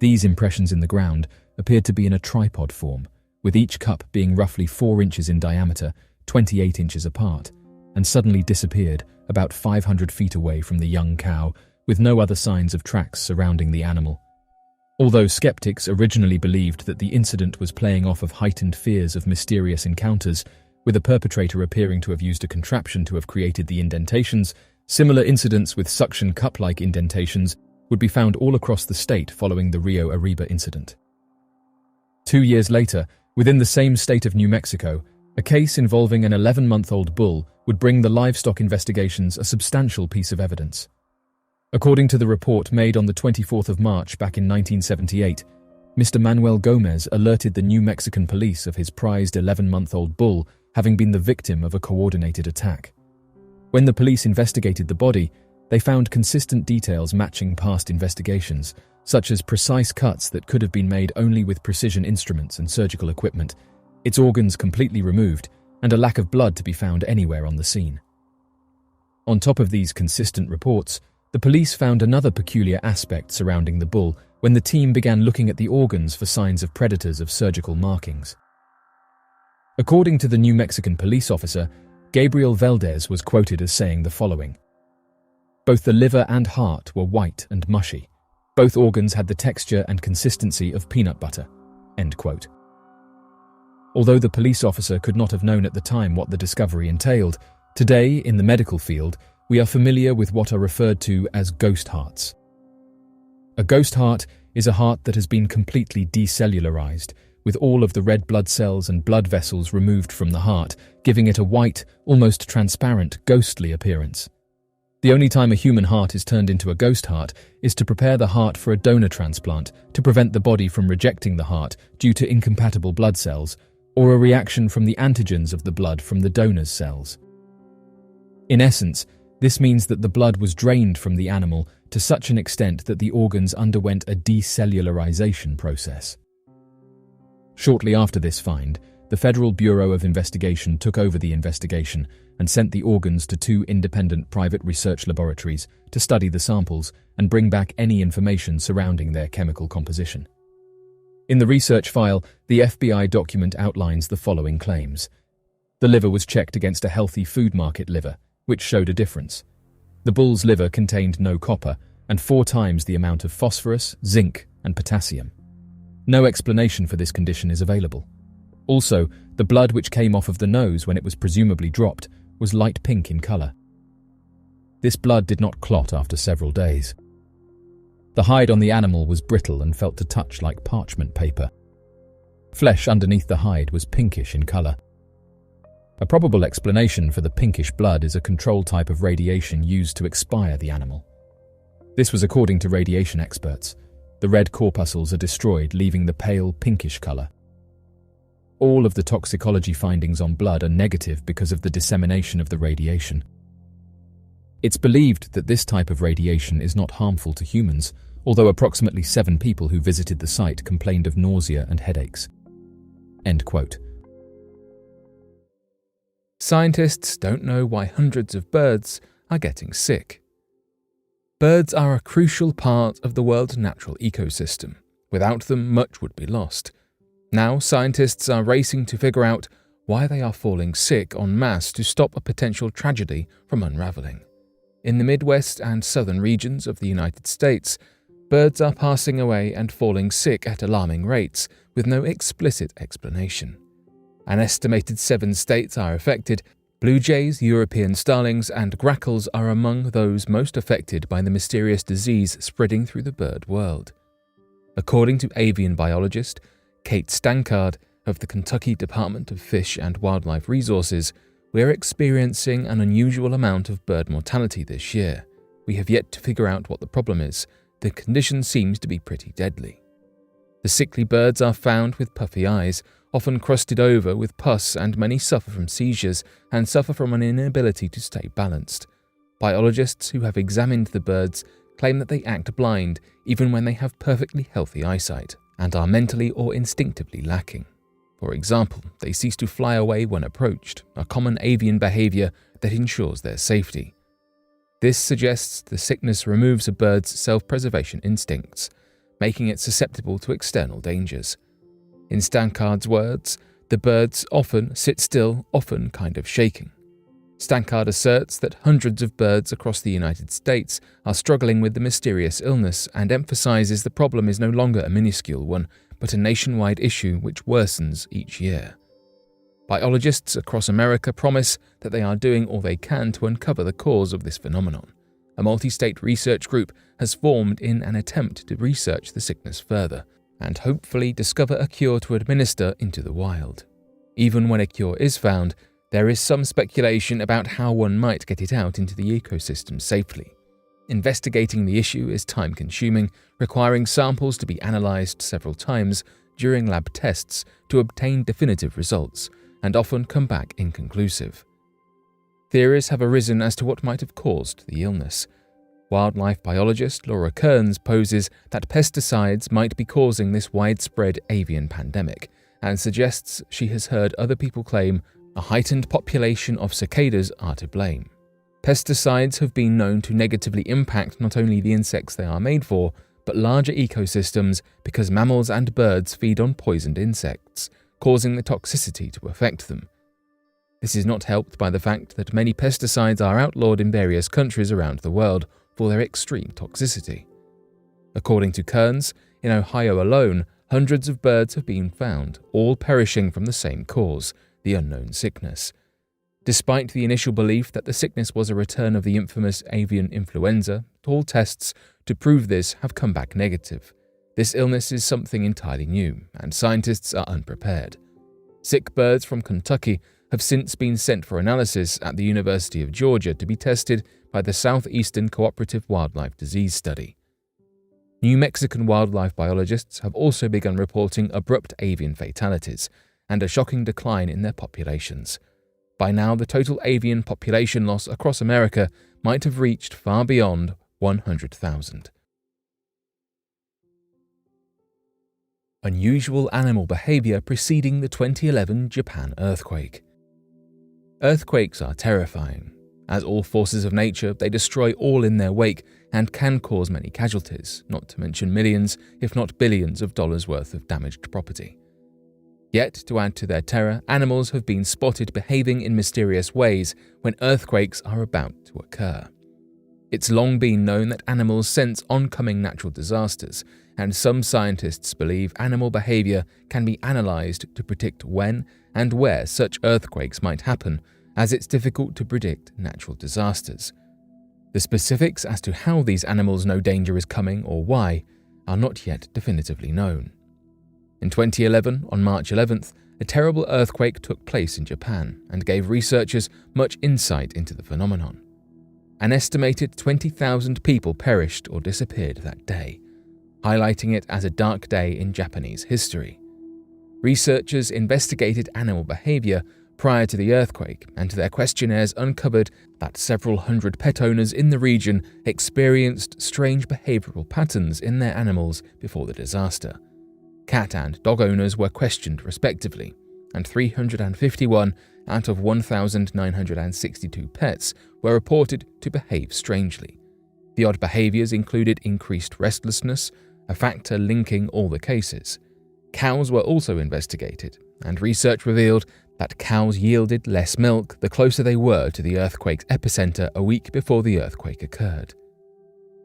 These impressions in the ground appeared to be in a tripod form, with each cup being roughly 4 inches in diameter, 28 inches apart, and suddenly disappeared about 500 feet away from the young cow, with no other signs of tracks surrounding the animal. Although skeptics originally believed that the incident was playing off of heightened fears of mysterious encounters, with a perpetrator appearing to have used a contraption to have created the indentations, similar incidents with suction cup-like indentations would be found all across the state following the Rio Arriba incident. 2 years later, within the same state of New Mexico, a case involving an 11-month-old bull would bring the livestock investigations a substantial piece of evidence. According to the report made on the 24th of March back in 1978, Mr. Manuel Gomez alerted the New Mexican police of his prized 11-month-old bull having been the victim of a coordinated attack. When the police investigated the body, they found consistent details matching past investigations, such as precise cuts that could have been made only with precision instruments and surgical equipment, its organs completely removed, and a lack of blood to be found anywhere on the scene. On top of these consistent reports, the police found another peculiar aspect surrounding the bull when the team began looking at the organs for signs of predators of surgical markings. According to the New Mexican police officer, Gabriel Valdez was quoted as saying the following: "Both the liver and heart were white and mushy. Both organs had the texture and consistency of peanut butter." End quote. Although the police officer could not have known at the time what the discovery entailed, today, in the medical field, we are familiar with what are referred to as ghost hearts. A ghost heart is a heart that has been completely decellularized, with all of the red blood cells and blood vessels removed from the heart, giving it a white, almost transparent, ghostly appearance. The only time a human heart is turned into a ghost heart is to prepare the heart for a donor transplant to prevent the body from rejecting the heart due to incompatible blood cells, or a reaction from the antigens of the blood from the donor's cells. In essence, this means that the blood was drained from the animal to such an extent that the organs underwent a decellularization process. Shortly after this find, the Federal Bureau of Investigation took over the investigation and sent the organs to 2 independent private research laboratories to study the samples and bring back any information surrounding their chemical composition. In the research file, the FBI document outlines the following claims. The liver was checked against a healthy food market liver, which showed a difference. The bull's liver contained no copper and 4 times the amount of phosphorus, zinc, and potassium. No explanation for this condition is available. Also, the blood which came off of the nose when it was presumably dropped was light pink in color. This blood did not clot after several days. The hide on the animal was brittle and felt to touch like parchment paper. Flesh underneath the hide was pinkish in color. A probable explanation for the pinkish blood is a control type of radiation used to expire the animal. This was according to radiation experts. The red corpuscles are destroyed, leaving the pale pinkish color. All of the toxicology findings on blood are negative because of the dissemination of the radiation. It's believed that this type of radiation is not harmful to humans, although approximately 7 people who visited the site complained of nausea and headaches. End quote. Scientists don't know why hundreds of birds are getting sick. Birds are a crucial part of the world's natural ecosystem. Without them, much would be lost. Now, scientists are racing to figure out why they are falling sick en masse to stop a potential tragedy from unraveling. In the Midwest and southern regions of the United States, birds are passing away and falling sick at alarming rates with no explicit explanation. An estimated 7 states are affected. Blue jays, European starlings, and grackles are among those most affected by the mysterious disease spreading through the bird world. According to avian biologist Kate Stankard of the Kentucky Department of Fish and Wildlife Resources, we are experiencing an unusual amount of bird mortality this year. We have yet to figure out what the problem is. The condition seems to be pretty deadly. The sickly birds are found with puffy eyes, often crusted over with pus, and many suffer from seizures and suffer from an inability to stay balanced. Biologists who have examined the birds claim that they act blind even when they have perfectly healthy eyesight and are mentally or instinctively lacking. For example, they cease to fly away when approached, a common avian behavior that ensures their safety. This suggests the sickness removes a bird's self-preservation instincts, making it susceptible to external dangers. In Stankard's words, the birds often sit still, often kind of shaking. Stankard asserts that hundreds of birds across the United States are struggling with the mysterious illness and emphasizes the problem is no longer a minuscule one, but a nationwide issue which worsens each year. Biologists across America promise that they are doing all they can to uncover the cause of this phenomenon. A multi-state research group has formed in an attempt to research the sickness further and hopefully discover a cure to administer into the wild. Even when a cure is found, there is some speculation about how one might get it out into the ecosystem safely. Investigating the issue is time-consuming, requiring samples to be analyzed several times during lab tests to obtain definitive results, and often come back inconclusive. Theories have arisen as to what might have caused the illness. Wildlife biologist Laura Kearns poses that pesticides might be causing this widespread avian pandemic, and suggests she has heard other people claim a heightened population of cicadas are to blame. Pesticides have been known to negatively impact not only the insects they are made for, but larger ecosystems because mammals and birds feed on poisoned insects, causing the toxicity to affect them. This is not helped by the fact that many pesticides are outlawed in various countries around the world for their extreme toxicity. According to Kearns, in Ohio alone, hundreds of birds have been found, all perishing from the same cause, the unknown sickness. Despite the initial belief that the sickness was a return of the infamous avian influenza, all tests to prove this have come back negative. This illness is something entirely new, and scientists are unprepared. Sick birds from Kentucky have since been sent for analysis at the University of Georgia to be tested by the Southeastern Cooperative Wildlife Disease Study. New Mexican wildlife biologists have also begun reporting abrupt avian fatalities and a shocking decline in their populations. By now, the total avian population loss across America might have reached far beyond 100,000. Unusual animal behavior preceding the 2011 Japan earthquake. Earthquakes are terrifying. As all forces of nature, they destroy all in their wake and can cause many casualties, not to mention millions, if not billions of dollars worth of damaged property. Yet, to add to their terror, animals have been spotted behaving in mysterious ways when earthquakes are about to occur. It's long been known that animals sense oncoming natural disasters, and some scientists believe animal behavior can be analyzed to predict when and where such earthquakes might happen, as it's difficult to predict natural disasters. The specifics as to how these animals know danger is coming or why are not yet definitively known. In 2011, on March 11th, a terrible earthquake took place in Japan and gave researchers much insight into the phenomenon. An estimated 20,000 people perished or disappeared that day, highlighting it as a dark day in Japanese history. Researchers investigated animal behavior prior to the earthquake, and their questionnaires uncovered that several hundred pet owners in the region experienced strange behavioral patterns in their animals before the disaster. Cat and dog owners were questioned respectively, and 351 out of 1,962 pets were reported to behave strangely. The odd behaviors included increased restlessness, a factor linking all the cases. Cows were also investigated, and research revealed that cows yielded less milk the closer they were to the earthquake's epicenter a week before the earthquake occurred.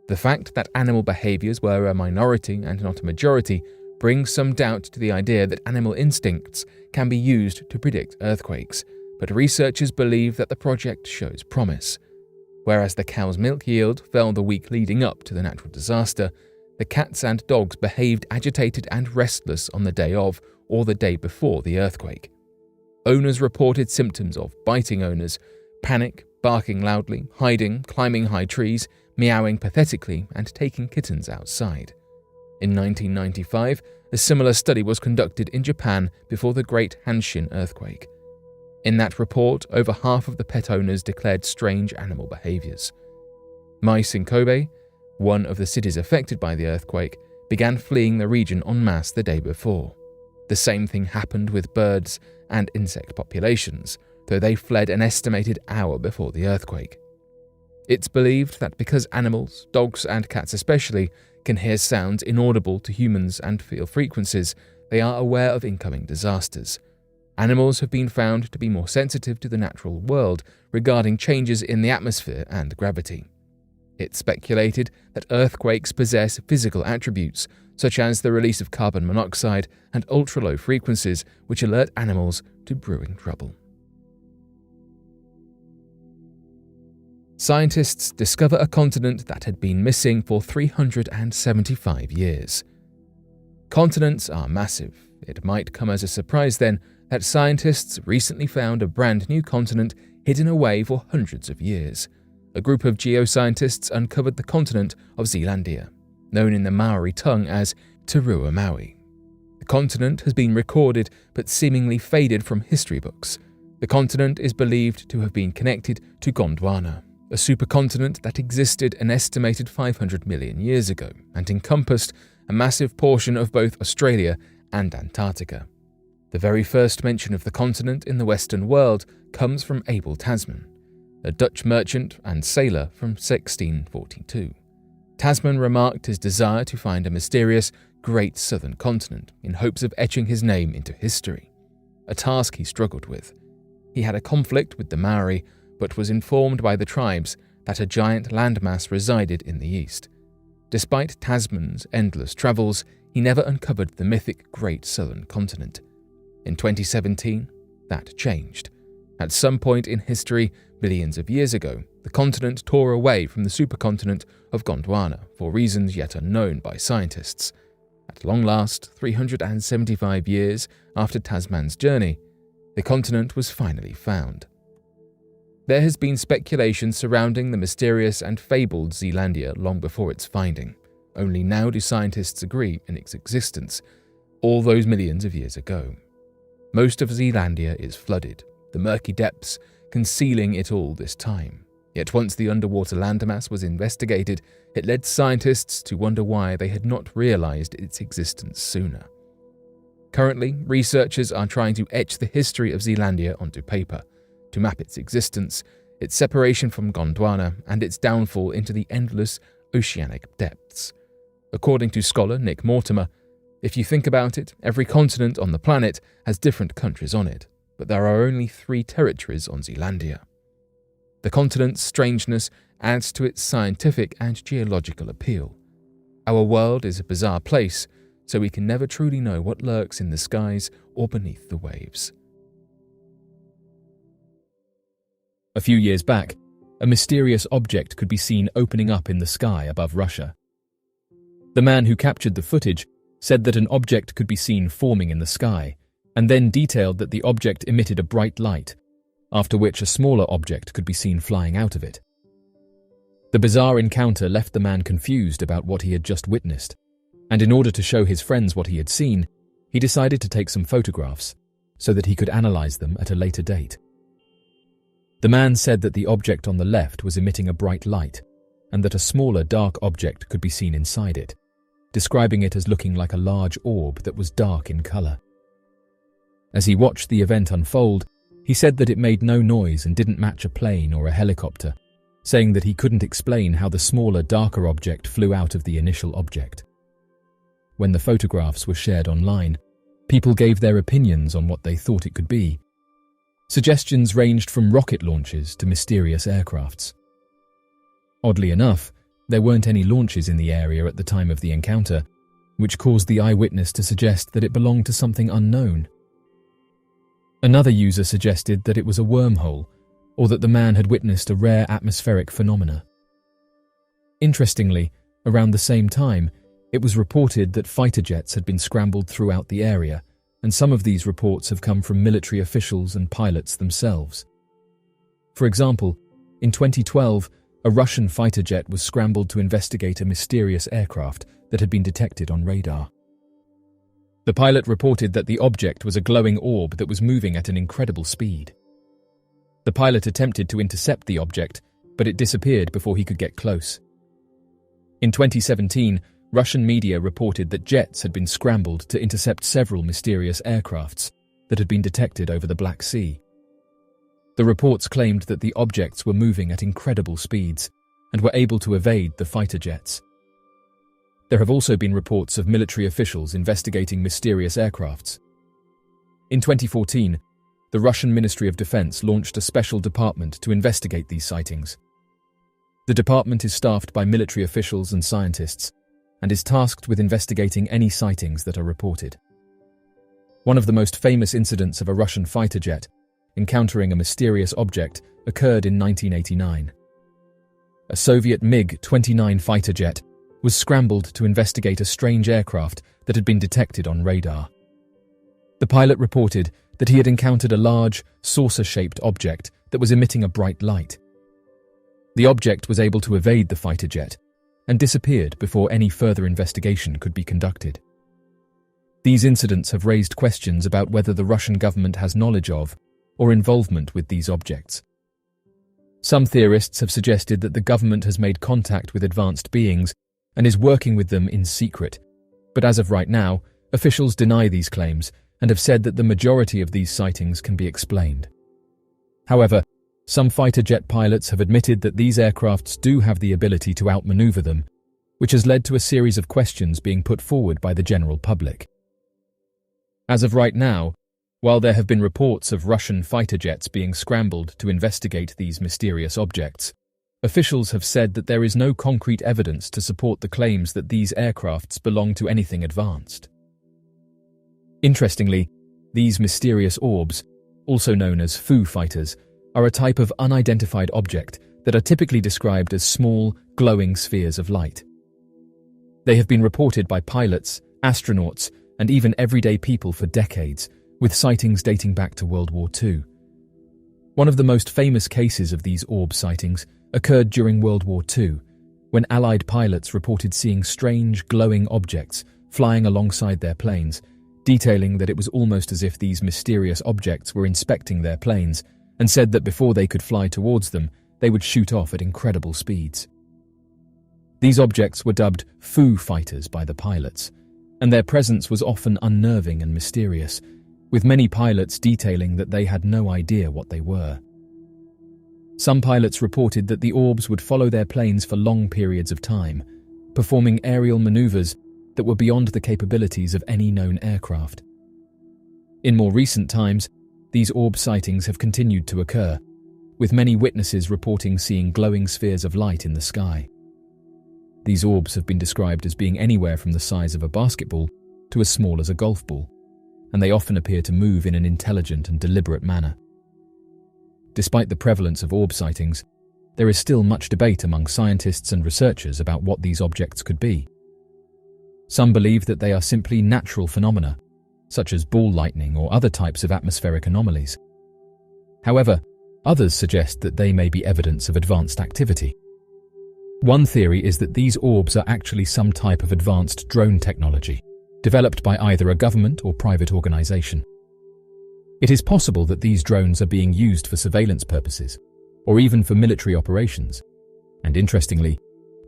The fact that animal behaviors were a minority and not a majority brings some doubt to the idea that animal instincts can be used to predict earthquakes, but researchers believe that the project shows promise. Whereas the cow's milk yield fell the week leading up to the natural disaster, the cats and dogs behaved agitated and restless on the day of or the day before the earthquake. Owners reported symptoms of biting owners, panic, barking loudly, hiding, climbing high trees, meowing pathetically, and taking kittens outside. In 1995, a similar study was conducted in Japan before the Great Hanshin earthquake. In that report, over half of the pet owners declared strange animal behaviors. Mice in Kobe, one of the cities affected by the earthquake, began fleeing the region en masse the day before. The same thing happened with birds and insect populations, though they fled an estimated hour before the earthquake. It's believed that because animals, dogs and cats especially, can hear sounds inaudible to humans and feel frequencies, they are aware of incoming disasters. Animals have been found to be more sensitive to the natural world regarding changes in the atmosphere and gravity. It's speculated that earthquakes possess physical attributes, such as the release of carbon monoxide and ultra-low frequencies which alert animals to brewing trouble. Scientists discover a continent that had been missing for 375 years. Continents are massive. It might come as a surprise then that scientists recently found a brand new continent hidden away for hundreds of years. A group of geoscientists uncovered the continent of Zeelandia, known in the Maori tongue as Terua Maui. The continent has been recorded but seemingly faded from history books. The continent is believed to have been connected to Gondwana, a supercontinent that existed an estimated 500 million years ago and encompassed a massive portion of both Australia and Antarctica. The very first mention of the continent in the Western world comes from Abel Tasman, a Dutch merchant and sailor from 1642. Tasman remarked his desire to find a mysterious Great Southern Continent in hopes of etching his name into history, a task he struggled with. He had a conflict with the Maori, but was informed by the tribes that a giant landmass resided in the east. Despite Tasman's endless travels, he never uncovered the mythic Great Southern Continent. In 2017, that changed. At some point in history, billions of years ago, the continent tore away from the supercontinent of Gondwana for reasons yet unknown by scientists. At long last, 375 years after Tasman's journey, the continent was finally found. There has been speculation surrounding the mysterious and fabled Zeelandia long before its finding. Only now do scientists agree in its existence, all those millions of years ago. Most of Zeelandia is flooded, the murky depths concealing it all this time. Yet once the underwater landmass was investigated, it led scientists to wonder why they had not realized its existence sooner. Currently, researchers are trying to etch the history of Zeelandia onto paper, to map its existence, its separation from Gondwana, and its downfall into the endless, oceanic depths. According to scholar Nick Mortimer, if you think about it, every continent on the planet has different countries on it, but there are only 3 territories on Zeelandia. The continent's strangeness adds to its scientific and geological appeal. Our world is a bizarre place, so we can never truly know what lurks in the skies or beneath the waves. A few years back, a mysterious object could be seen opening up in the sky above Russia. The man who captured the footage said that an object could be seen forming in the sky, and then detailed that the object emitted a bright light, after which a smaller object could be seen flying out of it. The bizarre encounter left the man confused about what he had just witnessed, and in order to show his friends what he had seen, he decided to take some photographs so that he could analyze them at a later date. The man said that the object on the left was emitting a bright light, and that a smaller dark object could be seen inside it, describing it as looking like a large orb that was dark in color. As he watched the event unfold, he said that it made no noise and didn't match a plane or a helicopter, saying that he couldn't explain how the smaller, darker object flew out of the initial object. When the photographs were shared online, people gave their opinions on what they thought it could be. Suggestions ranged from rocket launches to mysterious aircrafts. Oddly enough, there weren't any launches in the area at the time of the encounter, which caused the eyewitness to suggest that it belonged to something unknown. Another user suggested that it was a wormhole, or that the man had witnessed a rare atmospheric phenomena. Interestingly, around the same time, it was reported that fighter jets had been scrambled throughout the area, and some of these reports have come from military officials and pilots themselves. For example, in 2012, a Russian fighter jet was scrambled to investigate a mysterious aircraft that had been detected on radar. The pilot reported that the object was a glowing orb that was moving at an incredible speed. The pilot attempted to intercept the object, but it disappeared before he could get close. In 2017, Russian media reported that jets had been scrambled to intercept several mysterious aircrafts that had been detected over the Black Sea. The reports claimed that the objects were moving at incredible speeds and were able to evade the fighter jets. There have also been reports of military officials investigating mysterious aircrafts. In 2014, the Russian Ministry of Defense launched a special department to investigate these sightings. The department is staffed by military officials and scientists, and is tasked with investigating any sightings that are reported. One of the most famous incidents of a Russian fighter jet encountering a mysterious object occurred in 1989. A Soviet MiG-29 fighter jet was scrambled to investigate a strange aircraft that had been detected on radar. The pilot reported that he had encountered a large, saucer-shaped object that was emitting a bright light. The object was able to evade the fighter jet and disappeared before any further investigation could be conducted. These incidents have raised questions about whether the Russian government has knowledge of or involvement with these objects. Some theorists have suggested that the government has made contact with advanced beings and is working with them in secret, but as of right now, officials deny these claims and have said that the majority of these sightings can be explained. However, some fighter jet pilots have admitted that these aircrafts do have the ability to outmaneuver them, which has led to a series of questions being put forward by the general public. As of right now, while there have been reports of Russian fighter jets being scrambled to investigate these mysterious objects, officials have said that there is no concrete evidence to support the claims that these aircrafts belong to anything advanced. Interestingly, these mysterious orbs, also known as Foo fighters, are a type of unidentified object that are typically described as small, glowing spheres of light. They have been reported by pilots, astronauts, and even everyday people for decades, with sightings dating back to World War II. One of the most famous cases of these orb sightings occurred during World War II, when Allied pilots reported seeing strange, glowing objects flying alongside their planes, detailing that it was almost as if these mysterious objects were inspecting their planes, and said that before they could fly towards them, they would shoot off at incredible speeds. These objects were dubbed Foo fighters by the pilots, and their presence was often unnerving and mysterious, with many pilots detailing that they had no idea what they were. Some pilots reported that the orbs would follow their planes for long periods of time, performing aerial maneuvers that were beyond the capabilities of any known aircraft. In more recent times, these orb sightings have continued to occur, with many witnesses reporting seeing glowing spheres of light in the sky. These orbs have been described as being anywhere from the size of a basketball to as small as a golf ball, and they often appear to move in an intelligent and deliberate manner. Despite the prevalence of orb sightings, there is still much debate among scientists and researchers about what these objects could be. Some believe that they are simply natural phenomena, such as ball lightning or other types of atmospheric anomalies. However, others suggest that they may be evidence of advanced activity. One theory is that these orbs are actually some type of advanced drone technology, developed by either a government or private organization. It is possible that these drones are being used for surveillance purposes, or even for military operations, and interestingly,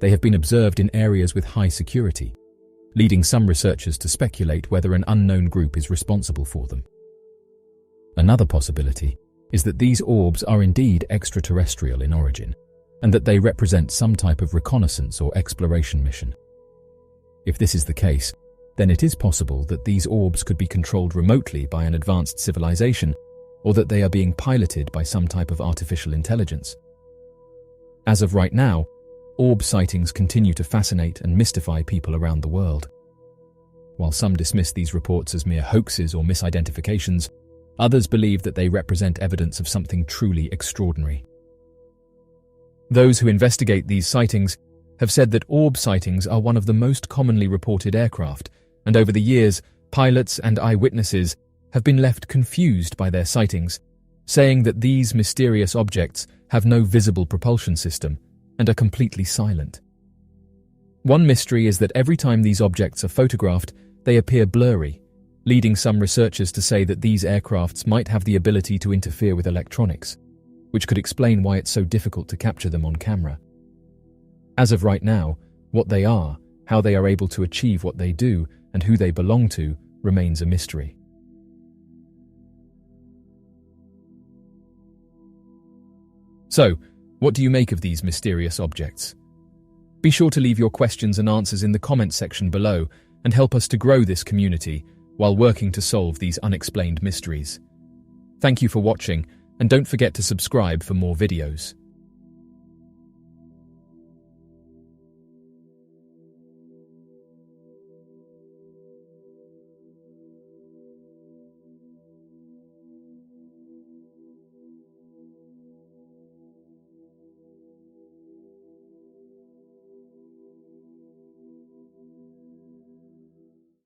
they have been observed in areas with high security, leading some researchers to speculate whether an unknown group is responsible for them. Another possibility is that these orbs are indeed extraterrestrial in origin, and that they represent some type of reconnaissance or exploration mission. If this is the case, then it is possible that these orbs could be controlled remotely by an advanced civilization, or that they are being piloted by some type of artificial intelligence. As of right now, orb sightings continue to fascinate and mystify people around the world. While some dismiss these reports as mere hoaxes or misidentifications, others believe that they represent evidence of something truly extraordinary. Those who investigate these sightings have said that orb sightings are one of the most commonly reported aircraft, and over the years, pilots and eyewitnesses have been left confused by their sightings, saying that these mysterious objects have no visible propulsion system and are completely silent. One mystery is that every time these objects are photographed, they appear blurry, leading some researchers to say that these aircrafts might have the ability to interfere with electronics, which could explain why it's so difficult to capture them on camera. As of right now, what they are, how they are able to achieve what they do, and who they belong to remains a mystery. So, what do you make of these mysterious objects? Be sure to leave your questions and answers in the comments section below and help us to grow this community while working to solve these unexplained mysteries. Thank you for watching, and don't forget to subscribe for more videos.